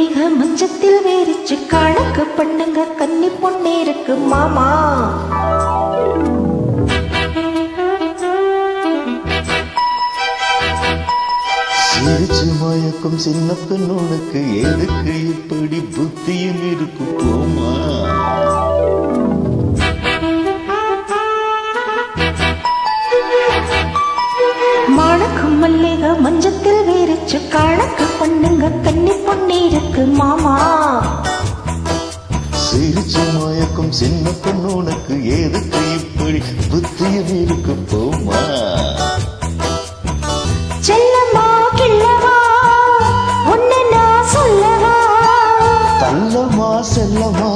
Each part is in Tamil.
மல்லிகை மஞ்சத்தில் வேரிச்சு கணக்கு பண்ணுங்க கன்னி பொன்னேருக்கு மாமா. சிரிச்சு மயக்கும் சின்ன பெண்ணோனுக்கு எதுக்கு இப்படி புத்தியும் இருக்கு போமா. மணக்கும் மல்லிகை மஞ்சத்தில் வேரிச்சு கணக்கு பண்ணுங்க கன்னி பொன்னேருக்கு மாமா. சிரிச்சு மயக்கும் சின்ன பெண்ணோனுக்கு எதுக்கு இப்படி புத்தியும் இருக்கு போமா. செல்லம்மா கிள்ளவா உன்னை நான் சொல்லவா. தள்ளமா செல்லமா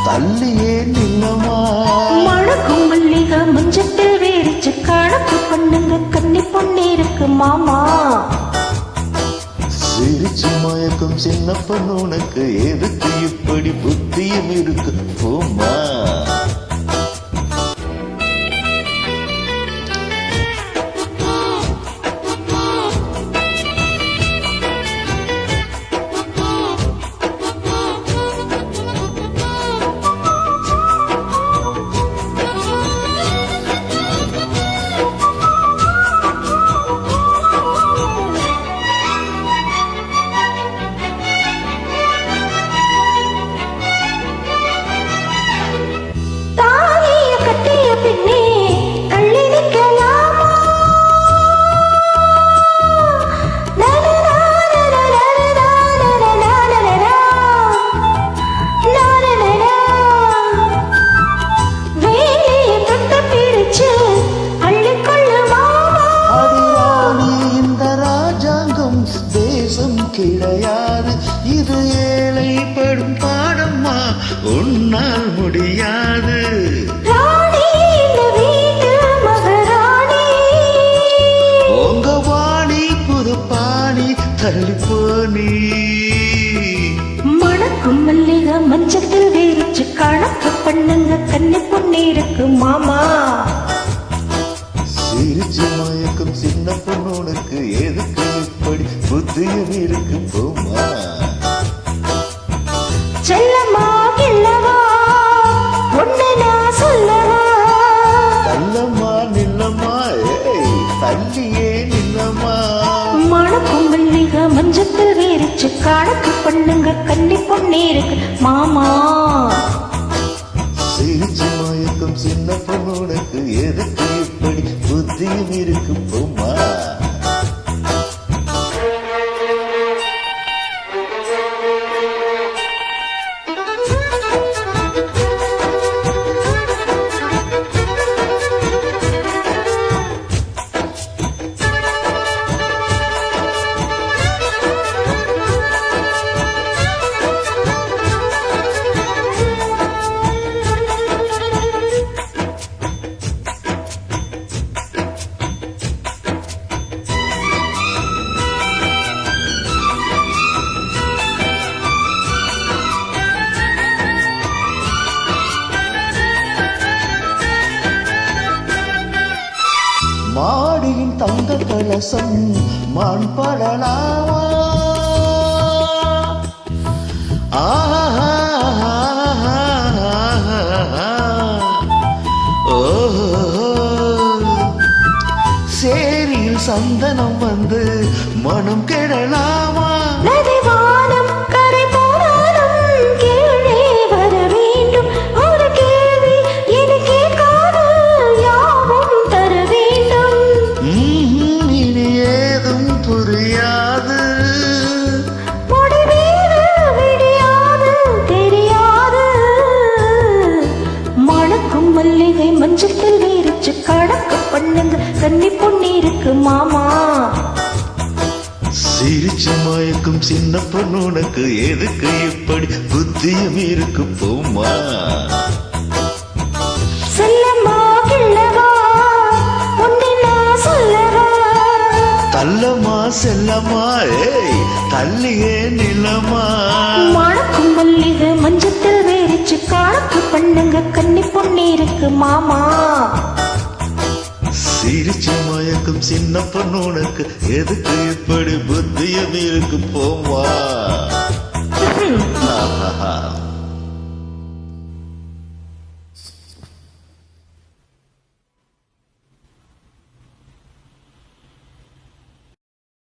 தள்ளியே நில்லமா. மணக்கும் மல்லிகை மஞ்சத்தில் வேரிச்சு கணக்கு பண்ணுங்க கன்னி பொன்னேருக்கு மாமா. சிரிச்சு மயக்கும் சின்ன பெண்ணோனுக்கு எதுக்கு இப்படி புத்தியும் இருக்கு போமா. கிடையாது இது ஏழைப்படும் பாடம்மா உன்னால் முடியாது. உங்க வாணி புது பாணி தள்ளி போனி. மணக்கும் மல்லிகை மஞ்சத்தில் வேரிச்சு கணக்கு பண்ணுங்க கன்னி பொன்னேருக்கு மாமா. சிரிச்சு மயக்கும் சின்ன பொண்ணோனுக்கு எதுக்கு இப்படி புத்தியும் இருக்கு போமா. செல்லம்மா கிள்ளவா உன்னை நான் சொல்லவா. தள்ளம்மா நில்லம்மா தள்ளியே நில்லம்மா. மணக்கும் மல்லிகை மஞ்சத்தில் வேரிச்சு கணக்கு பண்ணுங்க கன்னி பொன்னேருக்கு மாமா. சிரிச்சு மயக்கும் சின்ன பொண்ணோனுக்கு எதுக்கு இப்படி புத்தியும் இருக்கு போமா. மாடியின் தங்க கலசம் மான் படலாமா. சேரியில் சந்தனம் வந்து மனம் கெடலாமா. மஞ்சத்தில் வேரிச்சு கணக்கு பண்ணுங்க கன்னி பொன்னேருக்கு மாமா. சிரிச்சு மயக்கும் சின்ன பொண்ணுனக்கு எதுக்கு இப்படி புத்தியும் இருக்கு போமா. செல்லம்மா கிள்ளவா உன்னை நான் சொல்லவா. தள்ளமா செல்லமா தள்ளியே நிலமா. மணக்கும் மல்லிகை மஞ்சத்தில் வேரிச்சு கணக்கு பண்ணுங்க கன்னி பொன்னேருக்கு மாமா. சிரிச்சு மயக்கும் சின்ன பொண்ணு உனக்கு எதுக்கு இப்படி புத்தியம் இருக்கு போவா. ஆஹா